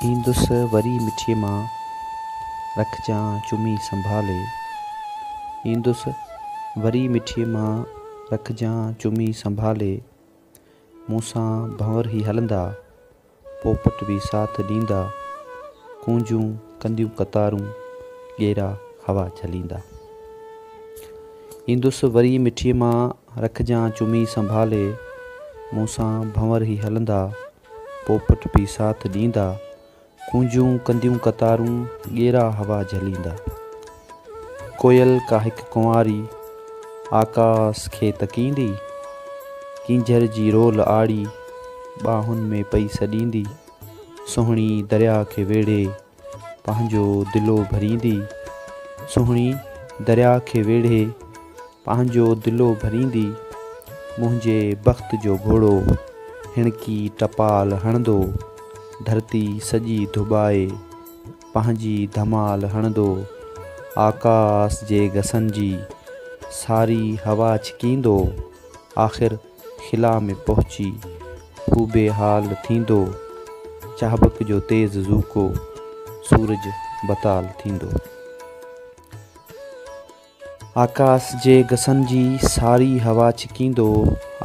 ईंदुसि वरी मिठीअ मां रखजां चुमी संभाले। ईंदुसि वरी मिठीअ मां रखजां चुमी संभाले। मूंसां भंवर ई हलंदा पोपट बि साथ ॾींदा। कूंजूं कंदियूं कतारूं ॻेरा हवा झलींदा। ईंदुसि वरी मिठीअ मां रखजां चुमी संभाले। मूंसां भंवर ई हलंदा पोपट बि साथ ॾींदा। कूंजूं कंदियूं कतारूं ॻेरा हवा झलींदा। कोयल का हिकु कुंवारी आकाश खे तकींदी। कींझर जी रोल आड़ी ॿाहुनि में पई सॾींदी। सुहिणी दरिया खे वेढ़े पंहिंजो दिलो भरींदी। सुहिणी दरिया खे वेढ़े पंहिंजो दिलो भरींदी। मुंहिंजे बख़्त जो घोड़ो हिणकी टपाल हणंदो। धरती सॼी धुॿाए पंहिंजी धमाल हणंदो। आकाश जे गसनि जी सारी हवा छिकींदो। आख़िर खिला में पहुची हू बेहाल थींदो। चाबक जो तेज़ ज़ूको सूरज बताल थींदो। आकाश जे गसनि जी सारी हवा छिकींदो।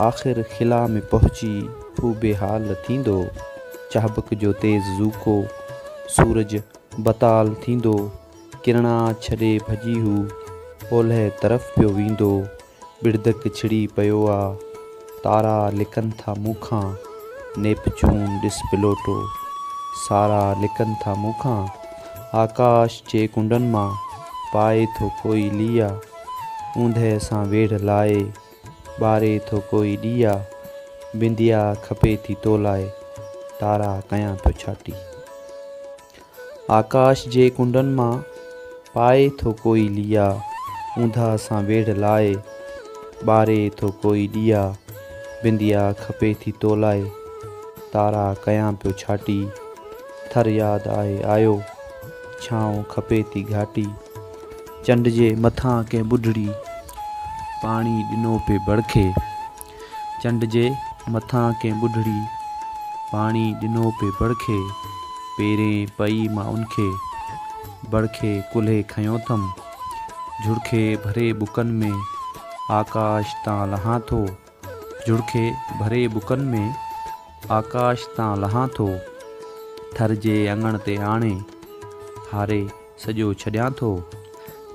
आख़िर खिला में पहुची हू बेहाल थींदो। चाबक जो तेज़ ज़ूको सूरज बताल थींदो। किरणा छॾे भॼी हू ओलह तरफ़ पियो वेंदो। बिड़दक छिड़ी पियो आहे तारा लिकनि था मूंखां। नेपचून ॾिस पिलोटो सारा लिकनि था मूंखां। आकाश जे कुंडनि मां पाए थो कोई लीआ। ऊंदहि सां वेढ़ लाए ॿारे थो कोई ॾीआ। बिंदिया खपे थी तोलाए तारा कयां पियो छाटी। आकाश जे कुंडनि मां पाए थो कोई लीआ। ऊंधा सां वेढ़ लाए ॿारे थो कोई ॾीआ। बिंदिया खपे थी तोलाए तारा कयां पियो छाटी। थर यादि आहे आयो छांव खपे थी घाटी। चंड जे मथां कंहिं ॿुढड़ी पाणी ॾिनो पे बड़खे। चंड जे मथां कंहिं ॿुढड़ी पाणी ॾिनो पे बड़खे। पेरें पई मां उनखे बड़खे कुल्हे खयों अथमि। झुड़खे भरे बुकनि में आकाश तां लहां थो। झुड़खे भरे बुकनि में आकाश तां लहां थो। थर जे अङण ते आणे हारे सॼो छॾियां थो।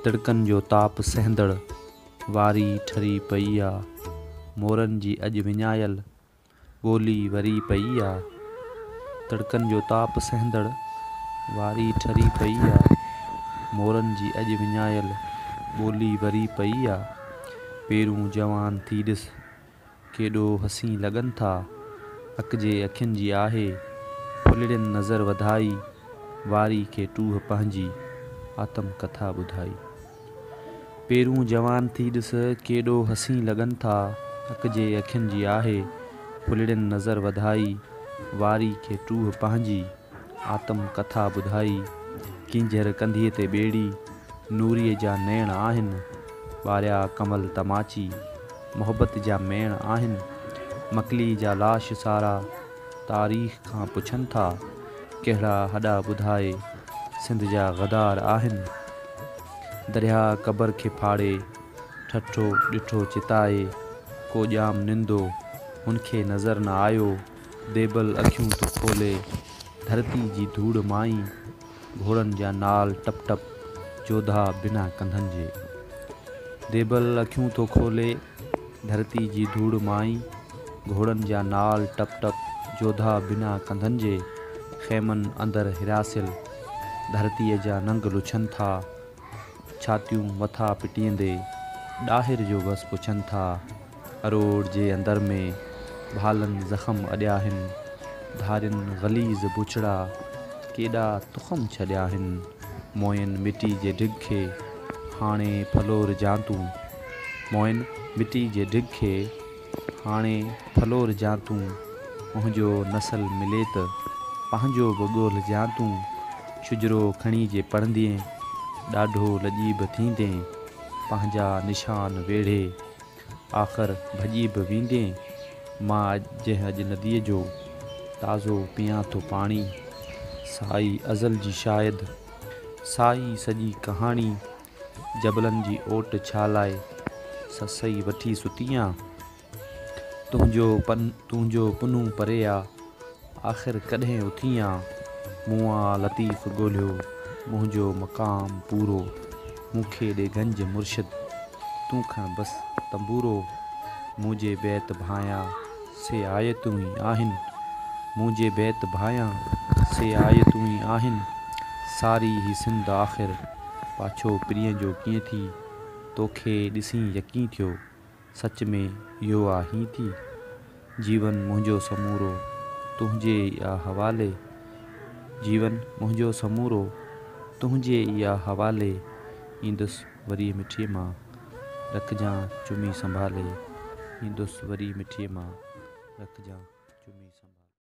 तिड़कनि जो ताप सहंदड़ वारी ठरी पई आहे। मोरनि जी अॼु विञायल ॿोली वरी पई आहे। तिड़कनि जो ताप सहंदड़ वारी ठरी पई आहे। मोरनि जी अॼु विञायल ॿोली वरी पई आहे। पेरूं जवान थी ॾिस केॾो हसी लॻनि था। अकजे अखियुनि जी आहे फुलड़ियुनि नज़र वधाई। वारी खे टूह पंहिंजी आतम कथा ॿुधाई। पेरूं जवान थी ॾिस केॾो हसी लॻनि था। अकजे अखियुनि जी आहे फुलड़ियुनि नज़र वधाई। वारी खे टूह पंहिंजी आतम कथा ॿुधाई। कींझर कंधीअ ते ॿेड़ी नूरीअ जा नैण आहिनि। ॿारिया कमल तमाची मोहबत जा मेण आहिनि। मकली जा लाश सारा तारीख़ खां पुछनि था कहिड़ा हॾा ॿुधाए सिंध जा गदार आहिनि। दरिया क़बर खे फाड़े ठठो ॾिठो चिताए। को ॼाम निंदो हुनखे नज़र न आयो। देबल अखियूं तो खोले धरती जी धूड़ माई। घोड़नि जा नाल टप टप जोधा बिना कंधनि जे। देबल अखियूं तो खोले धरती जी धूड़ माई। घोड़नि जा नाल टप टप जोधा बिना कंधनि जे। ख़ैमनि अंदरि हिरासियल धरतीअ जा नंग लुछनि था। छातियूं मथा पिटींदे ॾाहिर जो बस पुछनि था। अरोड़ जे अंदर में भालनि ज़ख़म अॾिया आहिनि। धारियुनि ग़लीज़ बुछड़ा केॾा तुख़म छॾिया आहिनि। मोयनि मिटी जे ढिघ खे हाणे फलोर जातूं। मोयनि मिटी जे ढिघ खे हाणे फलोर जातूं। मुंहिंजो नसल मिले त पंहिंजो बि ॻोल्ह जातूं। शुजरो खणी जे पढ़ंदीअ ॾाढो लजीब थींदे। पंहिंजा निशान वेढ़े आख़िर भॼी बि वेंदे। मां अॼु नदीअ जो ताज़ो पियां थो पाणी। साई अज़ल जी शायद, साई सॼी कहाणी, जबलनि जी ओट छा लाइ, ससई वठी सुतियां, तुंहिंजो पुनू परे आ, आख़िर कॾहिं उथियां, मूं आ लतीफ़ ॻोल्हियो, मुंहिंजो मक़ाम पूरो, मूंखे ॾे गंज मुर्शिद, तूं खण बस तंबूरो, मुंहिंजे बैत भायां से आयतूं ई आहिनि, मुंहिंजे बैत भायां से आयतूं ई आहिनि, सारी ही सिंध आख़िर पाछो प्रिय जो कीअं थी, तोखे ॾिसी यकीन थियो, सच में इहो आ ही थी, जीवन मुंहिंजो समूरो तुंहिंजे या हवाले, जीवन मुंहिंजो समूरो तुंहिंजे या हवाले, ईंदुसि वरी मिठीअ मां रखजां चुमी संभाले, ईंदुसि वरी मिठीअ मां रखजां चुमी संभाले।